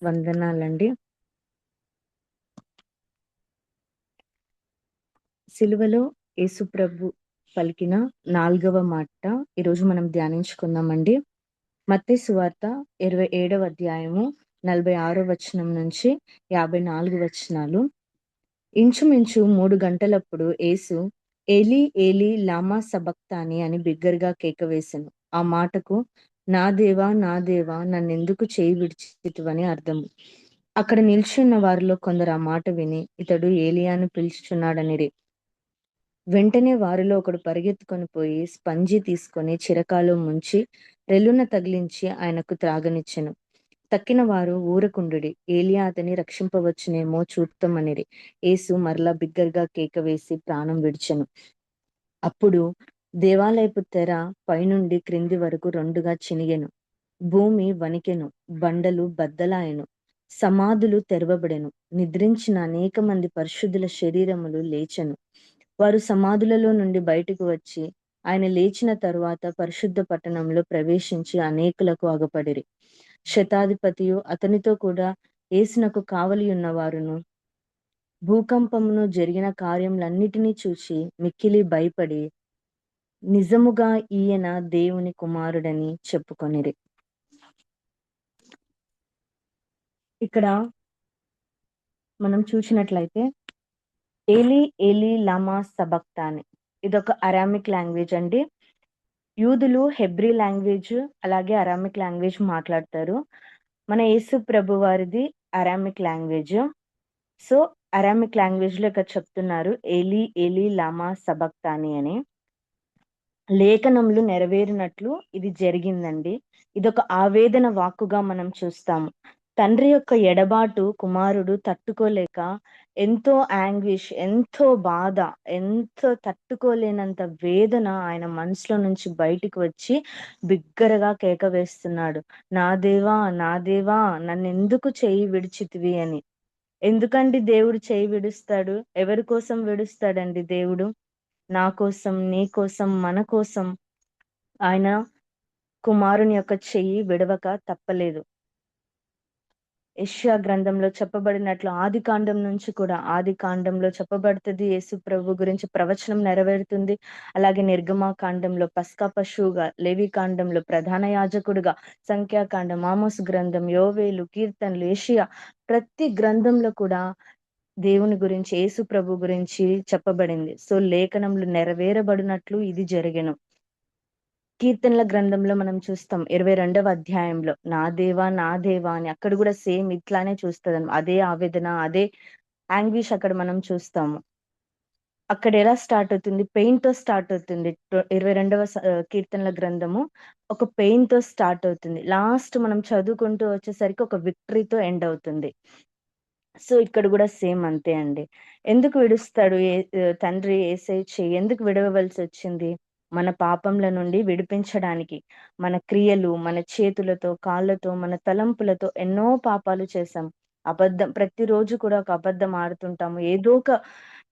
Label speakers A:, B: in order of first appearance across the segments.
A: వందనాలండి. సిలువలో యేసుప్రభు పలికిన 4వ మాట ఈరోజు మనం ధ్యానించుకుందామండి. మత్తయి సువార్త 27వ అధ్యాయము 46వ వచనం నుంచి 54 వచనాలు. ఇంచుమించు 3 గంటలప్పుడు యేసు ఏలీ ఏలీ లామా సబక్తాని అని బిగ్గరగా కేకవేసెను. ఆ మాటకు నా దేవా నా దేవా నన్నెందుకు చేయి విడిచితివని అర్థము. అక్కడ నిల్చున్న వారిలో కొందరు ఆ మాట విని ఇతడు ఏలియాను పిలుచుచున్నాడనిరి. వెంటనే వారిలో ఒకడు పరిగెత్తుకొని పోయి స్పంజి తీసుకొని చిరకాలో ముంచి రెల్లున తగిలించి ఆయనకు త్రాగనిచ్చెను. తక్కిన వారు ఊరకుండుడి, ఏలియా అతని రక్షింపవచ్చునేమో చూద్దామనిరి. యేసు మరలా బిగ్గరగా కేక వేసి ప్రాణం విడిచెను. అప్పుడు దేవాలయపు తెర పైనుండి క్రింది వరకు రెండుగా చినిగెను. భూమి వణికెను, బండలు బద్దలాయెను, సమాధులు తెరవబడెను. నిద్రించిన అనేక మంది పరిశుద్ధుల శరీరములు లేచెను. వారు సమాధులలో నుండి బయటకు వచ్చి ఆయన లేచిన తరువాత పరిశుద్ధ పట్టణంలో ప్రవేశించి అనేకులకు అగపడిరి. శతాధిపతియు అతనితో కూడా యేసునకు కావలి ఉన్నవారును భూకంపమును జరిగిన కార్యములన్నిటినీ చూచి మిక్కిలి భయపడి నిజముగా ఈయన దేవుని కుమారుడని చెప్పుకొనిరి. ఇక్కడ మనం చూసినట్లయితే ఏలీ ఏలీ లామా సబక్తాని ఇదొక అరామిక్ లాంగ్వేజ్ అండి. యూదులు హెబ్రీ లాంగ్వేజ్ అలాగే అరామిక్ లాంగ్వేజ్ మాట్లాడతారు. మన యేసు ప్రభు వారిది Aramaic language. So Aramaic language లో ఇక్కడ చెప్తున్నారు ఏలీ ఏలీ లామా సబక్తాని అని. లేఖనములు నెరవేరినట్లు ఇది జరిగిందండి. ఇదొక ఆవేదన వాక్కుగా మనం చూస్తాము. తండ్రి యొక్క ఎడబాటు కుమారుడు తట్టుకోలేక ఎంతో యాంగ్విష్, ఎంతో బాధ, ఎంతో తట్టుకోలేనంత వేదన ఆయన మనసులో నుంచి బయటికి వచ్చి బిగ్గరగా కేక వేస్తున్నాడు. నా దేవా నా దేవా నన్ను ఎందుకు చేయి విడిచితివి అని. ఎందుకండి దేవుడు చేయి విడుస్తాడు? ఎవరి కోసం విడుస్తాడండి దేవుడు? నా కోసం, నీ కోసం, మన కోసం ఆయన కుమారుని యొక్క చెయ్యి విడవక తప్పలేదు. యెషయా గ్రంథంలో చెప్పబడినట్లు ఆది కాండంలో చెప్పబడుతుంది. యేసు ప్రభు గురించి ప్రవచనం నెరవేరుతుంది. అలాగే నిర్గమా కాండంలో పస్కా పశువుగా, లేవి కాండంలో ప్రధాన యాజకుడుగా, సంఖ్యాకాండం, ఆమోసు గ్రంథం, యోవేలు, కీర్తనలు, యెషయా ప్రతి గ్రంథంలో కూడా దేవుని గురించి, యేసు ప్రభు గురించి చెప్పబడింది. సో లేఖనములు నెరవేరబడినట్లు ఇది జరిగెను. కీర్తనల గ్రంథంలో మనం చూస్తాం 22వ అధ్యాయంలో నా దేవా నా దేవా అని. అక్కడ కూడా సేమ్ ఇట్లానే చూస్తాం. అదే ఆవేదన, అదే యాంగ్విష్ అక్కడ మనం చూస్తాము. అక్కడ ఎలా స్టార్ట్ అవుతుంది? పెయిన్ తో స్టార్ట్ అవుతుంది. 22వ కీర్తనల గ్రంథము ఒక పెయిన్ తో స్టార్ట్ అవుతుంది. లాస్ట్ మనం చదువుకుంటూ వచ్చేసరికి ఒక విక్టరీతో ఎండ్ అవుతుంది. సో ఇక్కడ కూడా సేమ్ అంతే అండి. ఎందుకు విడుస్తాడు తండ్రి యేసయ్య చెయ్యి ఎందుకు విడవవలసి వచ్చింది? మన పాపంల నుండి విడిపించడానికి. మన క్రియలు, మన చేతులతో, కాళ్ళతో, మన తలంపులతో ఎన్నో పాపాలు చేశాం. ప్రతిరోజు కూడా ఒక అబద్ధం ఆడుతుంటాము. ఏదో ఒక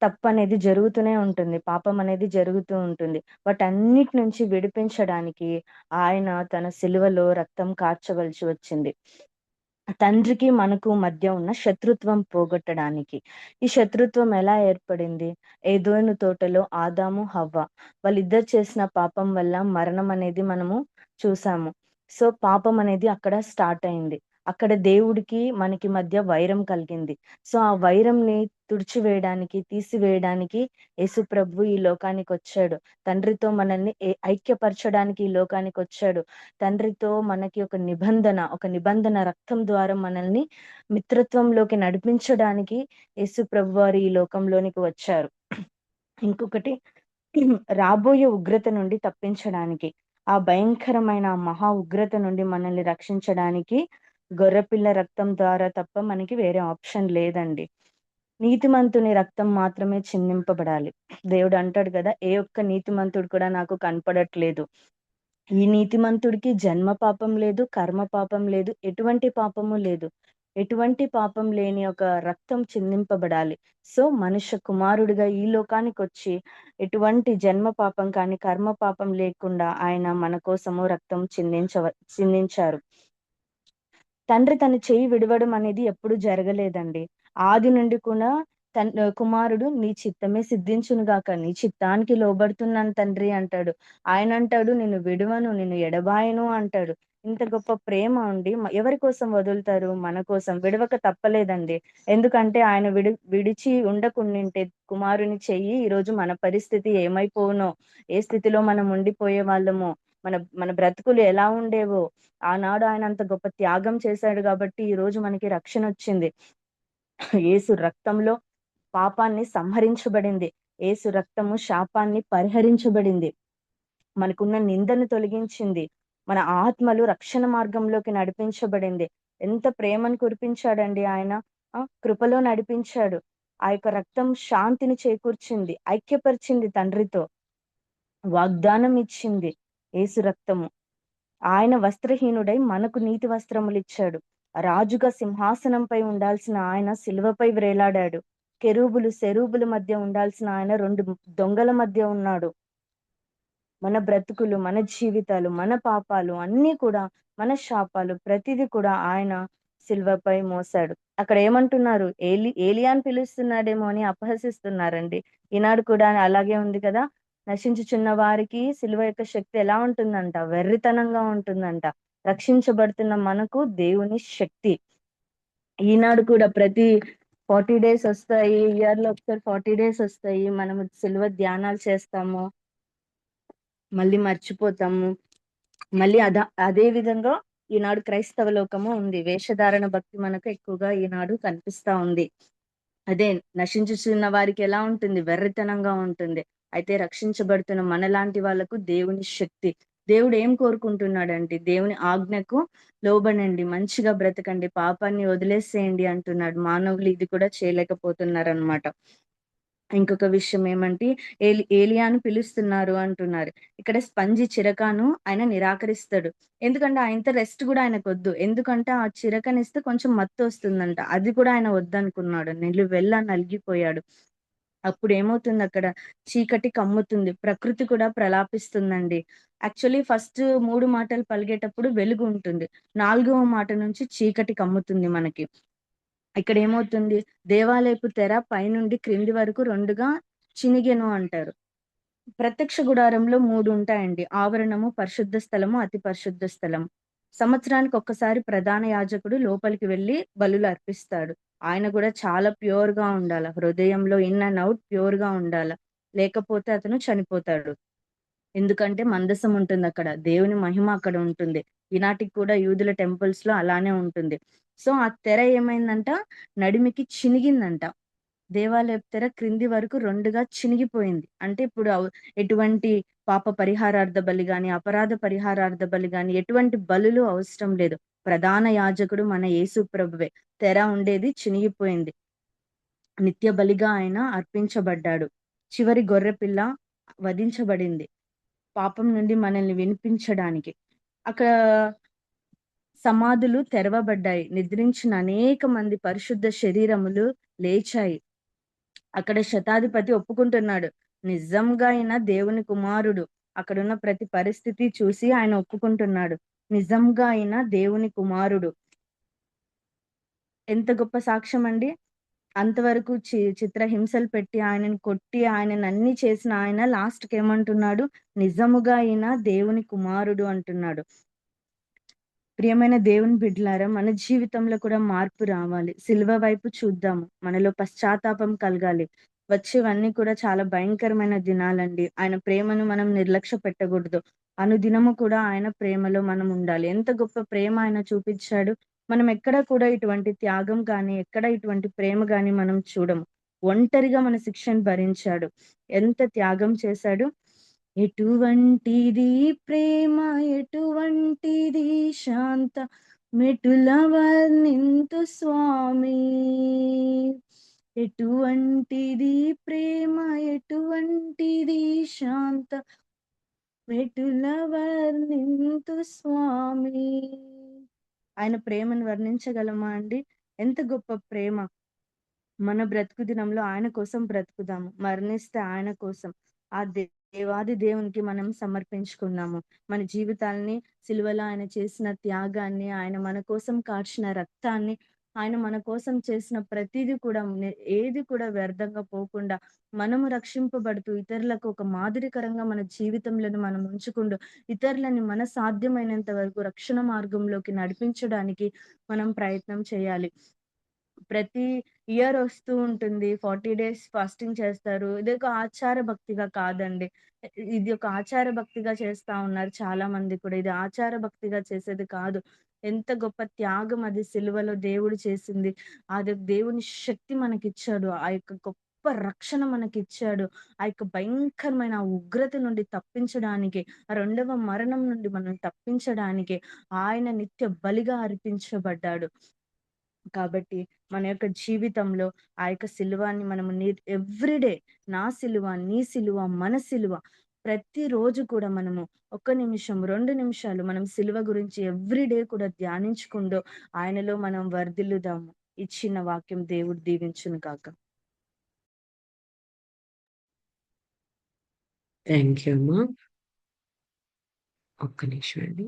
A: తప్పు అనేది జరుగుతూనే ఉంటుంది. పాపం అనేది జరుగుతూ ఉంటుంది. వాటన్నిటి నుంచి విడిపించడానికి ఆయన తన సిలువలో రక్తం కార్చవలసి వచ్చింది. తండ్రికి మనకు మధ్య ఉన్న శత్రుత్వం పోగొట్టడానికి. ఈ శత్రుత్వం ఎలా ఏర్పడింది? ఏదోను తోటలో ఆదాము హవ్వ వాళ్ళిద్దరు చేసిన పాపం వల్ల మరణం అనేది మనము చూసాము. సో పాపం అనేది అక్కడ స్టార్ట్ అయింది. అక్కడ దేవుడికి మనకి మధ్య వైరం కలిగింది. సో ఆ వైరంని తుడిచివేయడానికి, తీసివేయడానికి యేసు ప్రభు ఈ లోకానికి వచ్చాడు. తండ్రితో మనల్ని ఐక్యపరచడానికి ఈ లోకానికి వచ్చాడు. తండ్రితో మనకి ఒక నిబంధన రక్తం ద్వారా మనల్ని మిత్రత్వంలోకి నడిపించడానికి యేసు ప్రభు వారు ఈ లోకంలోనికి వచ్చారు. ఇంకొకటి రాబోయే ఉగ్రత నుండి తప్పించడానికి, ఆ భయంకరమైన మహా ఉగ్రత నుండి మనల్ని రక్షించడానికి గొర్రెపిల్ల రక్తం ద్వారా తప్ప మనకి వేరే ఆప్షన్ లేదండి. నీతిమంతుని రక్తం మాత్రమే చిందింపబడాలి. దేవుడు అంటాడు కదా, ఏ ఒక్క నీతిమంతుడు కూడా నాకు కనపడట్లేదు. ఈ నీతిమంతుడికి జన్మ పాపం లేదు, కర్మ పాపం లేదు, ఎటువంటి పాపము లేదు. ఎటువంటి పాపం లేని ఒక రక్తం చిందింపబడాలి. సో మనుష్య కుమారుడిగా ఈ లోకానికి వచ్చి ఎటువంటి జన్మ పాపం కానీ కర్మ పాపం లేకుండా ఆయన మన కోసము రక్తం చిందించారు. తండ్రి తన చెయ్యి విడవడం అనేది ఎప్పుడు జరగలేదండి. ఆది నుండి కూడా కుమారుడు నీ చిత్తమే సిద్ధించును గాక, నీ చిత్తానికి లోబడుతున్నాను తండ్రి అంటాడు. ఆయన అంటాడు నిన్ను విడువను, నిన్ను ఎడబాయను అంటాడు. ఇంత గొప్ప ప్రేమ ఉండి ఎవరి కోసం వదులుతారు? మన కోసం. విడవక తప్పలేదండి. ఎందుకంటే ఆయన విడిచి ఉండకుండింటే కుమారుని చెయ్యి ఈరోజు మన పరిస్థితి ఏమైపోవునో, ఏ స్థితిలో మనం ఉండిపోయే వాళ్ళమో, మన మన బ్రతుకులు ఎలా ఉండేవో. ఆనాడు ఆయన అంత గొప్ప త్యాగం చేశాడు కాబట్టి ఈరోజు మనకి రక్షణొచ్చింది. యేసు రక్తంలో పాపాన్ని సంహరించబడింది. యేసు రక్తము శాపాన్ని పరిహరించబడింది. మనకున్న నిందను తొలగించింది. మన ఆత్మలు రక్షణ మార్గంలోకి నడిపించబడింది. ఎంత ప్రేమను కురిపించాడండి ఆయన. కృపలో నడిపించాడు. ఆ యొక్క రక్తం శాంతిని చేకూర్చింది, ఐక్యపరిచింది తండ్రితో, వాగ్దానం ఇచ్చింది యేసు రక్తము. ఆయన వస్త్రహీనుడై మనకు నీతి వస్త్రములిచ్చాడు. రాజుగా సింహాసనంపై ఉండాల్సిన ఆయన సిలువపై వ్రేలాడాడు. కెరూబులు సెరూబుల మధ్య ఉండాల్సిన ఆయన 2 దొంగల మధ్య ఉన్నాడు. మన బ్రతుకులు, మన జీవితాలు, మన పాపాలు అన్నీ కూడా, మన శాపాలు ప్రతిది కూడా ఆయన సిలువపై మోసాడు. అక్కడ ఏమంటున్నారు? ఏలియాని పిలుస్తున్నాడేమో అని అపహసిస్తున్నారండి. ఈనాడు కూడా అలాగే ఉంది కదా! నశించుచున్న వారికి సిలువ యొక్క శక్తి ఎలా ఉంటుందంట? వెర్రితనంగా ఉంటుందంట. రక్షించబడుతున్న మనకు దేవుని శక్తి. ఈనాడు కూడా ప్రతి 40 డేస్ వస్తాయి. ఇయర్‌లో ఒకసారి 40 డేస్ వస్తాయి. మనము సిలువ ధ్యానాలు చేస్తాము. మళ్ళీ మర్చిపోతాము. మళ్ళీ అదే విధంగా ఈనాడు క్రైస్తవ లోకము ఉంది. వేషధారణ భక్తి మనకు ఎక్కువగా ఈనాడు కనిపిస్తా ఉంది. అదే నశించుచున్న వారికి ఎలా ఉంటుంది? వెర్రితనంగా ఉంటుంది. అయితే రక్షించబడుతున్న మనలాంటి వాళ్ళకు దేవుని శక్తి. దేవుడు ఏం కోరుకుంటున్నాడంటే దేవుని ఆజ్ఞకు లోబడండి, మంచిగా బ్రతకండి, పాపాన్ని వదిలేసేయండి అంటున్నాడు. మానవులు ఇది కూడా చేయలేకపోతున్నారనమాట. ఇంకొక విషయం ఏమంటే ఏలియాను పిలుస్తున్నారు అంటున్నారు. ఇక్కడ స్పంజి చిరకాను ఆయన నిరాకరిస్తాడు. ఎందుకంటే ఆయనతో రెస్ట్ కూడా ఆయనకొద్దు. ఎందుకంటే ఆ చిరకనిస్తే కొంచెం మత్తొస్తుందంట. అది కూడా ఆయన వద్దనుకున్నాడు. నిలువెల్లా నలిగిపోయాడు. అప్పుడేమవుతుంది అక్కడ? చీకటి కమ్ముతుంది. ప్రకృతి కూడా ప్రలాపిస్తుందండి. యాక్చువల్లీ ఫస్ట్ 3 మాటలు పలిగేటప్పుడు వెలుగు ఉంటుంది. 4వ మాట నుంచి చీకటి కమ్ముతుంది మనకి. ఇక్కడ ఏమవుతుంది? దేవాలయపు తెర పైనుండి క్రింది వరకు 2గా చినిగెను అంటారు. ప్రత్యక్ష గుడారంలో 3 ఉంటాయండి. ఆవరణము, పరిశుద్ధ స్థలము, అతి పరిశుద్ధ స్థలం. సంవత్సరానికి ఒక్కసారి ప్రధాన యాజకుడు లోపలికి వెళ్లి బలులు అర్పిస్తాడు. ఆయన కూడా చాలా ప్యూర్‌గా ఉండాల. హృదయంలో ఇన్ అండ్ ఔట్ ప్యూర్‌గా ఉండాల. లేకపోతే అతను చనిపోతాడు. ఎందుకంటే మందసం ఉంటుందక్కడ. దేవుని మహిమ అక్కడ ఉంటుంది. ఈనాటికి కూడా యూదుల టెంపుల్స్‌లో అలానే ఉంటుంది. సో, ఆ తెర ఏమైందంట? నడిమికి చినిగిందంట. దేవాలయపు తెర క్రింది వరకు 2గా చినిగిపోయింది. అంటే ఇప్పుడు ఎటువంటి పాప పరిహారార్థ బలి గాని, అపరాధ పరిహారార్థ బలి గాని, ఎటువంటి బలులు అవసరం లేదు. ప్రధాన యాజకుడు మన యేసు ప్రభువే. తెర ఉండేది చినిగిపోయింది. నిత్య బలిగా ఆయన అర్పించబడ్డాడు. చివరి గొర్రెపిల్ల వధించబడింది. పాపం నుండి మనల్ని వినిపించడానికి. అక్కడ సమాధులు తెరవబడ్డాయి. నిద్రించిన అనేక మంది పరిశుద్ధ శరీరములు లేచాయి. అక్కడ శతాధిపతి ఒప్పుకుంటున్నాడు. నిజంగా ఆయన దేవుని కుమారుడు. అక్కడున్న ప్రతి పరిస్థితి చూసి ఆయన ఒప్పుకుంటున్నాడు. నిజంగా ఆయన దేవుని కుమారుడు. ఎంత గొప్ప సాక్ష్యం అండి. అంతవరకు చిత్రహింసలు పెట్టి, ఆయనని కొట్టి, ఆయనని అన్ని చేసిన ఆయన లాస్ట్‌కి ఏమంటున్నాడు? నిజముగా ఈయన దేవుని కుమారుడు అంటున్నాడు. ప్రియమైన దేవుని బిడ్డలారా, మన జీవితంలో కూడా మార్పు రావాలి. సిలువ వైపు చూద్దాము. మనలో పశ్చాత్తాపం కలగాలి. వచ్చేవన్నీ కూడా చాలా భయంకరమైన దినాలండి. ఆయన ప్రేమను మనం నిర్లక్ష్య పెట్టకూడదు. అనుదినము కూడా ఆయన ప్రేమలో మనం ఉండాలి. ఎంత గొప్ప ప్రేమ ఆయన చూపించాడు. మనం ఎక్కడ కూడా ఇటువంటి త్యాగం గాని, ఎక్కడ ఇటువంటి ప్రేమ గాని మనం చూడము. ఒంటరిగా మన శిక్షను భరించాడు. ఎంత త్యాగం చేశాడు. ఎటువంటిది ప్రేమ, ఎటువంటిది శాంత, మెటుల వర్ణింతు స్వామి. ఎటువంటిది ప్రేమ, ఎటువంటిది శాంత, మెటుల వర్ణింతు స్వామి. ఆయన ప్రేమను వర్ణించగలమా అండి? ఎంత గొప్ప ప్రేమ. మన బ్రతుకు దినంలో ఆయన కోసం బ్రతుకుదాము. మరణిస్తే ఆయన కోసం. ఆ దేవాది దేవునికి మనం సమర్పించుకున్నాము. మన జీవితాల్ని సిలువలో ఆయన చేసిన త్యాగాన్ని, ఆయన మన కోసం కార్చిన రక్తాన్ని, ఆయన మన కోసం చేసిన ప్రతీది కూడా ఏది కూడా వ్యర్థంగా పోకుండా మనము రక్షింపబడుతూ ఇతరులకు ఒక మాదిరికరంగా మన జీవితంలను మనం ఉంచుకుంటూ, ఇతరులని మన సాధ్యమైనంత వరకు రక్షణ మార్గంలోకి నడిపించడానికి మనం ప్రయత్నం చేయాలి. ప్రతి ఇయర్ ఒస్తూ ఉంటుంది. 40 డేస్ ఫాస్టింగ్ చేస్తారు. ఇదొక ఆచార భక్తిగా కాదండి. ఇది ఒక ఆచార భక్తిగా చేస్తా ఉన్నారు చాలా మంది కూడా. ఇది ఆచార భక్తిగా చేసేది కాదు. ఎంత గొప్ప త్యాగం అది సిలువలో దేవుడు చేసింది. అది దేవుని శక్తి మనకిచ్చాడు. ఆ యొక్క గొప్ప రక్షణ మనకిచ్చాడు. ఆ యొక్క భయంకరమైన ఆ ఉగ్రత నుండి తప్పించడానికి, ఆ రెండవ మరణం నుండి మనం తప్పించడానికి ఆయన నిత్య బలిగా అర్పించబడ్డాడు. కాబట్టి మన యొక్క జీవితంలో ఆ యొక్క సిలువాన్ని మనము ఎవ్రీడే నా సిలువ, నీ సిలువ, మన సిలువ ప్రతిరోజు కూడా మనము ఒక్క నిమిషం, 2 నిమిషాలు మనం సిలువ గురించి ఎవ్రీడే కూడా ధ్యానించుకుంటూ ఆయనలో మనం వర్ధిల్లుదాము. ఈ చిన్న వాక్యం దేవుడు దీవించును గాక.
B: థ్యాంక్ యూ అమ్మా. ఒక్క నిమిషం అండి.